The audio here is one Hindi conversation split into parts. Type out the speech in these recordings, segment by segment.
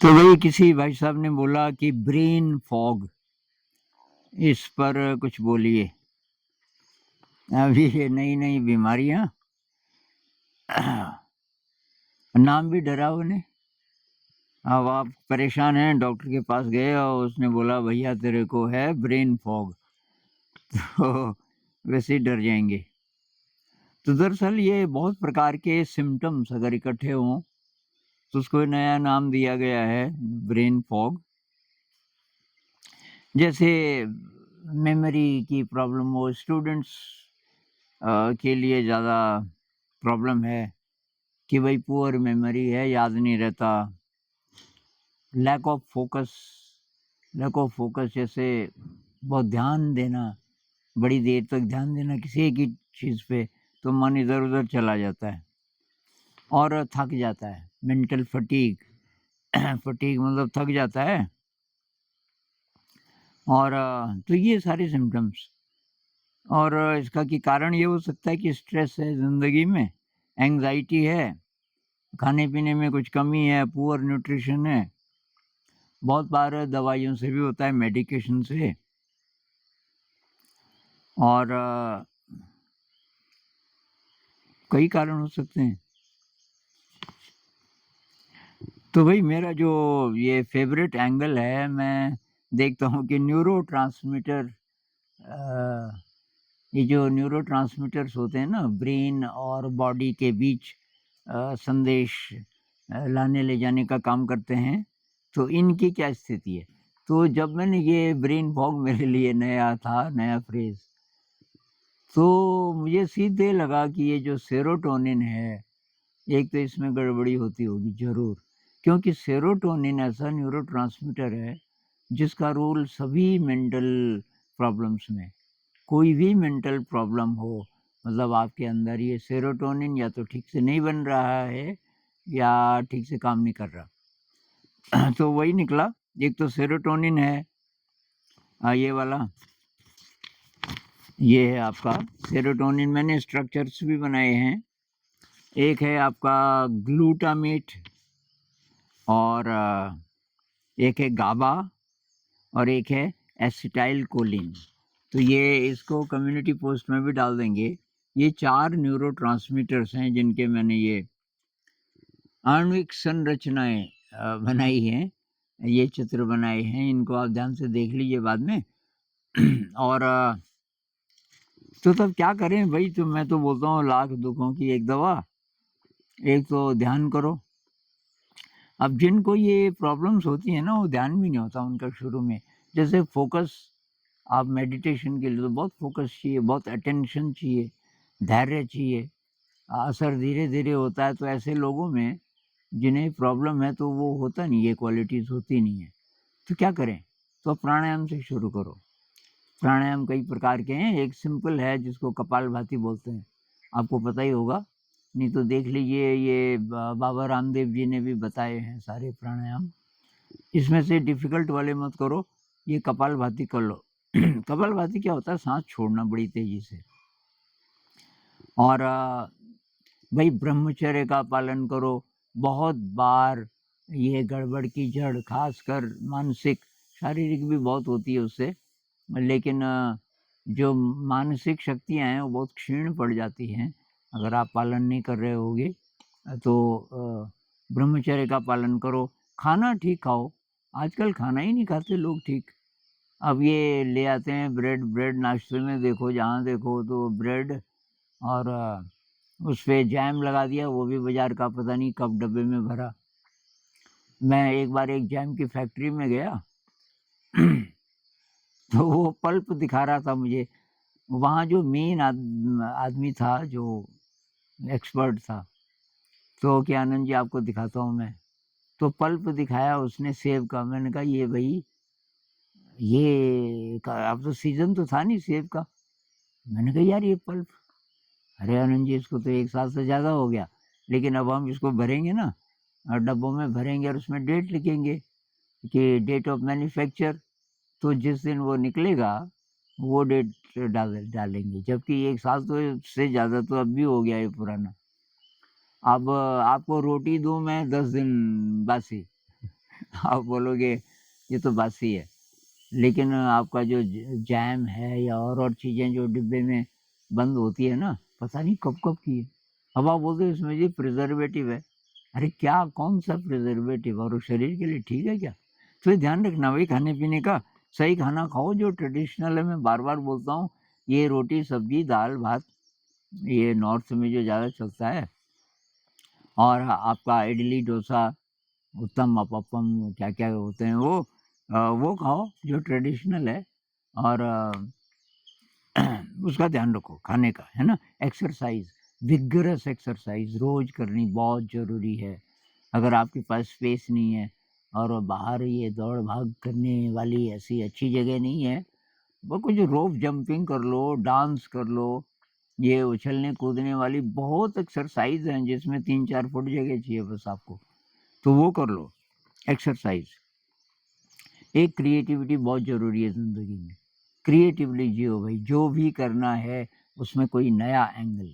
तो वही किसी भाई साहब ने बोला कि ब्रेन फॉग, इस पर कुछ बोलिए। अभी ये नई-नई बीमारियाँ नाम भी डरावने। अब आप परेशान हैं, डॉक्टर के पास गए और उसने बोला भैया तेरे को है ब्रेन फॉग। तो वैसे ही डर जाएँगे। तो दरअसल ये बहुत प्रकार के सिम्पटम्स अगर इकट्ठे हों, तो उसको नया नाम दिया गया है ब्रेन फॉग। जैसे मेमोरी की प्रॉब्लम हो, स्टूडेंट्स के लिए ज़्यादा प्रॉब्लम है कि भई पुअर मेमोरी है, याद नहीं रहता। लैक ऑफ फोकस, जैसे बहुत ध्यान देना, बड़ी देर तक ध्यान देना किसी एक ही चीज़ पे, तो मन इधर-उधर चला जाता है और थक जाता है। मेंटल फटीग फटीग मतलब थक जाता है। और तो ये सारे सिम्पटम्स। और इसका कि कारण ये हो सकता है कि स्ट्रेस है ज़िंदगी में, एंग्ज़ायटी है, खाने-पीने में कुछ कमी है, पुअर न्यूट्रिशन है। बहुत बार दवाइयों से भी होता है, मेडिकेशन से। और कई कारण हो सकते हैं। तो भई मेरा जो ये फ़ेवरेट एंगल है, मैं देखता हूँ कि अ, ये जो न्यूरोट्रांसमीटर्स होते हैं ना, ब्रेन और बॉडी के बीच संदेश लाने ले जाने का काम करते हैं, तो इनकी क्या स्थिति है? तो जब मैंने ये ब्रेन फॉग मेरे लिए नया था, नया फ्रेज़, तो मुझे सीधे लगा कि ये जो सेरोटोनिन है, एक तो इसमें गड़बड़ी होती होगी ज़रूर, क्योंकि सेरोटोनिन ऐसा न्यूरोट्रांसमीटर है, जिसका रोल सभी मेंटल प्रॉब्लम्स में, कोई भी मेंटल प्रॉब्लम हो, मतलब आपके अंदर ये सेरोटोनिन या तो ठीक से नहीं बन रहा है या ठीक से काम नहीं कर रहा। तो वही निकला, एक तो सेरोटोनिन है, ये वाला, ये है आपका सेरोटोनिन। मैंने स्ट्रक्चर्स भी बनाए हैं। एक है आपका ग्लूटामेट और एक है गाबा और एक है एसिटाइल कोलिन। तो ये इसको कम्युनिटी पोस्ट में भी डाल देंगे। ये 4 न्यूरोट्रांसमीटर्स हैं जिनके मैंने ये आणविक संरचनाएँ बनाई हैं। ये चित्र बनाए हैं, इनको आप ध्यान से देख लीजिए बाद में। और तो तब क्या करें भई, तो मैं तो बोलता हूँ लाख दुखों की एक दवा, एक तो ध्यान करो। अब जिनको ये प्रॉब्लम्स होती हैं ना, वो ध्यान भी नहीं होता उनका शुरू में। जैसे फ़ोकस, आप मेडिटेशन के लिए तो बहुत फ़ोकस चाहिए, बहुत अटेंशन चाहिए, धैर्य चाहिए। असर धीरे-धीरे होता है, तो ऐसे लोगों में जिन्हें प्रॉब्लम है तो वो होता नहीं, ये क्वालिटीज़ होती नहीं है। तो क्या करें? तो प्राणायाम से शुरू करो। प्राणायाम कई प्रकार के हैं, एक सिंपल है जिसको कपालभाति बोलते हैं, आपको पता ही होगा। नहीं तो देख लीजिए, ये बाबा रामदेव जी ने भी बताए हैं सारे प्राणायाम। इसमें से डिफ़िकल्ट वाले मत करो, ये कपालभाति कर लो। कपालभाति क्या होता है? साँस छोड़ना बड़ी तेज़ी से। और भई ब्रह्मचर्य का पालन करो। बहुत बार ये गड़बड़ की जड़ ख़ासकर मानसिक, शारीरिक भी बहुत होती है उससे, लेकिन जो मानसिक शक्तियाँ हैं वो बहुत क्षीण पड़ जाती हैं, अगर आप पालन नहीं कर रहे होगे। तो ब्रह्मचर्य का पालन करो, खाना ठीक खाओ। आजकल खाना ही नहीं खाते लोग ठीक। अब ये ले आते हैं ब्रेड, नाश्ते में देखो, जहाँ देखो तो ब्रेड, और उसपे जैम लगा दिया, वो भी बाज़ार का पता नहीं कब डब्बे में भरा। मैं एक बार एक जैम की फैक्ट्री में गया तो वो पल्प दिखा रहा था मुझे। वहाँ जो मेन आदमी था, जो एक्सपर्ट था, तो कि आनंद जी आपको दिखाता हूँ मैं। तो पल्प दिखाया उसने सेब का। मैंने कहा ये भई, ये क अब तो सीज़न तो था नहीं सेब का। मैंने कहा यार ये पल्प, अरे आनंद जी इसको तो 1 साल से ज़्यादा हो गया, लेकिन अब हम इसको भरेंगे ना, डब्बों में भरेंगे और उसमें डेट लिखेंगे कि डेट ऑफ मैन्युफैक्चर, तो जिस दिन वो निकलेगा, वो डेट डालेंगे। जबकि 1 साल तो इससे ज़्यादा तो अब भी हो गया है पुराना। अब आपको रोटी दूँ मैं 10 दिन बासी, आप बोलोगे ये तो बासी है। लेकिन आपका जो जैम है या और चीज़ें जो डिब्बे में बंद होती है ना, पता नहीं कब-कब की है। अब आप बोलते हो इसमें जी प्रिज़र्वेटिव है। अरे क्या कौन-सा प्रिज़र्वेटिव और वो शरीर के लिए ठीक है क्या? तो ये ध्यान रखना भाई खाने-पीने का, सही खाना खाओ जो ट्रेडिशनल है। मैं बार-बार बोलता हूँ, ये रोटी, सब्ज़ी, दाल-भात ये नॉर्थ में जो ज़्यादा चलता है और आपका इडली, डोसा, उत्तम, अपम क्या-क्या होते हैं वो खाओ जो ट्रेडिशनल है और उसका ध्यान रखो खाने का, है ना? एक्सरसाइज़, विगरस एक्सरसाइज़ रोज़ करनी बहुत ज़रूरी है। अगर आपके पास स्पेस नहीं है और बाहर ये दौड़-भाग करने वाली ऐसी अच्छी जगह नहीं है, वो कुछ रोप जंपिंग कर लो, डांस कर लो, ये उछलने-कूदने वाली बहुत एक्सरसाइज़ हैं जिसमें 3-4 फुट जगह चाहिए बस आपको, तो वो कर लो एक्सरसाइज़। एक क्रिएटिविटी बहुत ज़रूरी है ज़िंदगी में। क्रिएटिवली जियो भाई, जो भी करना है उसमें कोई नया एंगल,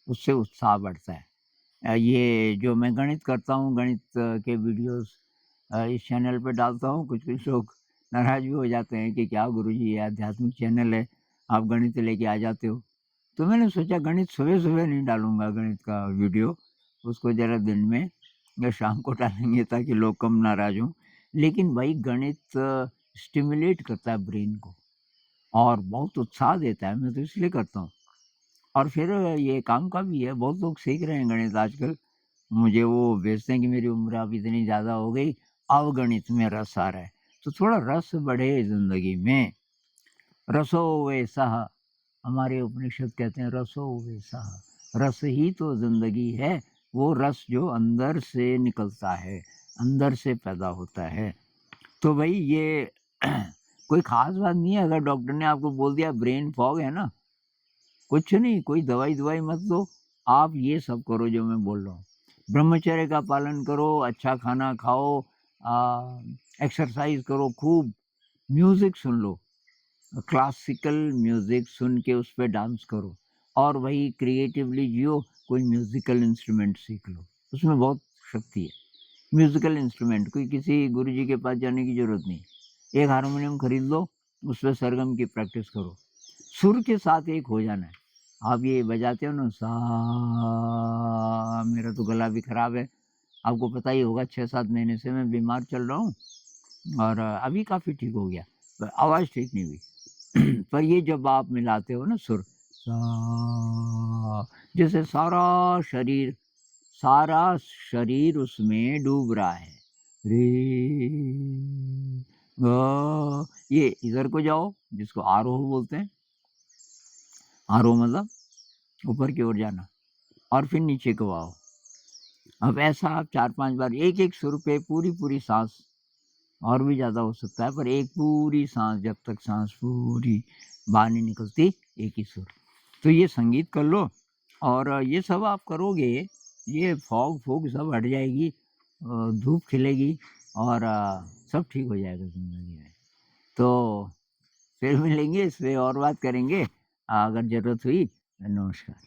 उससे उत्साह बढ़ता है। ये जो मैं गणित करता हूँ, गणित के वीडियोज़ इस चैनल पे डालता हूँ, कुछ-कुछ लोग नाराज़ भी हो जाते हैं कि क्या गुरुजी ये आध्यात्मिक चैनल है, आप गणित लेके आ जाते हो। तो मैंने सोचा गणित सुबह-सुबह नहीं डालूँगा गणित का वीडियो, उसको ज़रा दिन में या शाम को डालेंगे ताकि लोग कम नाराज़ हों। लेकिन भाई गणित स्टिमुलेट करता है ब्रेन को और बहुत उत्साह देता है, मैं तो इसलिए करता हूँ। और फिर ये काम का भी है, बहुत लोग सीख रहे हैं गणित आजकल। मुझे वो भेजते हैं कि मेरी उम्र अब इतनी ज़्यादा हो गई, अब गणित में रस आ रहा है। तो थोड़ा रस बढ़े ज़िंदगी में, रसो वैसा हमारे उपनिषद कहते हैं रसो वैसा रस ही तो ज़िंदगी है, वो रस जो अंदर से निकलता है, अंदर से पैदा होता है। तो भई ये कोई ख़ास बात नहीं है अगर डॉक्टर ने आपको बोल दिया ब्रेन फॉग है ना, कुछ नहीं, कोई दवाई-ववाई मत लो, आप ये सब करो जो मैं बोल रहा हूँ। ब्रह्मचर्य का पालन करो, अच्छा खाना खाओ, एक्सरसाइज़ करो खूब, म्यूज़िक सुन लो, क्लासिकल म्यूज़िक सुन के उस पे डांस करो और वही क्रिएटिवली जियो, कोई म्यूज़िकल इंस्ट्रूमेंट सीख लो, उसमें बहुत शक्ति है। म्यूज़िकल इंस्ट्रूमेंट कोई किसी गुरुजी के पास जाने की ज़रूरत नहीं। एक हारमोनियम खरीद लो, उसपे सरगम की प्रैक्टिस करो। सुर के साथ एक हो जाना है। आप ये बजाते हो ना सा मेरा तो गला भी ख़राब है। आपको पता ही होगा 6-7 महीने से मैं बीमार चल रहा हूँ और अभी काफ़ी ठीक हो गया। पर आवाज़ ठीक नहीं हुई। पर ये जब आप मिलाते हो ना सुर सा जैसे सारा शरीर उसमें डूब रहा है। रे ये इधर को जाओ जिसको आरोह बोलते हैं। आरोह मतलब ऊपर की ओर जाना और फिर नीचे को आओ। अब ऐसा आप 4-5 बार एक-एक सुर पे पूरी-पूरी साँस और भी ज़्यादा हो सकता है पर एक पूरी साँस जब तक साँस पूरी बाहर नहीं निकलती, एक ही सुर। तो ये संगीत कर लो और ये सब आप करोगे, ये फॉग-फूग सब हट जाएगी, धूप खिलेगी और सब ठीक हो जाएगा ज़िंदगी में। तो फिर मिलेंगे, इस पे और बात करेंगे, अगर ज़रूरत हुई। नमस्कार।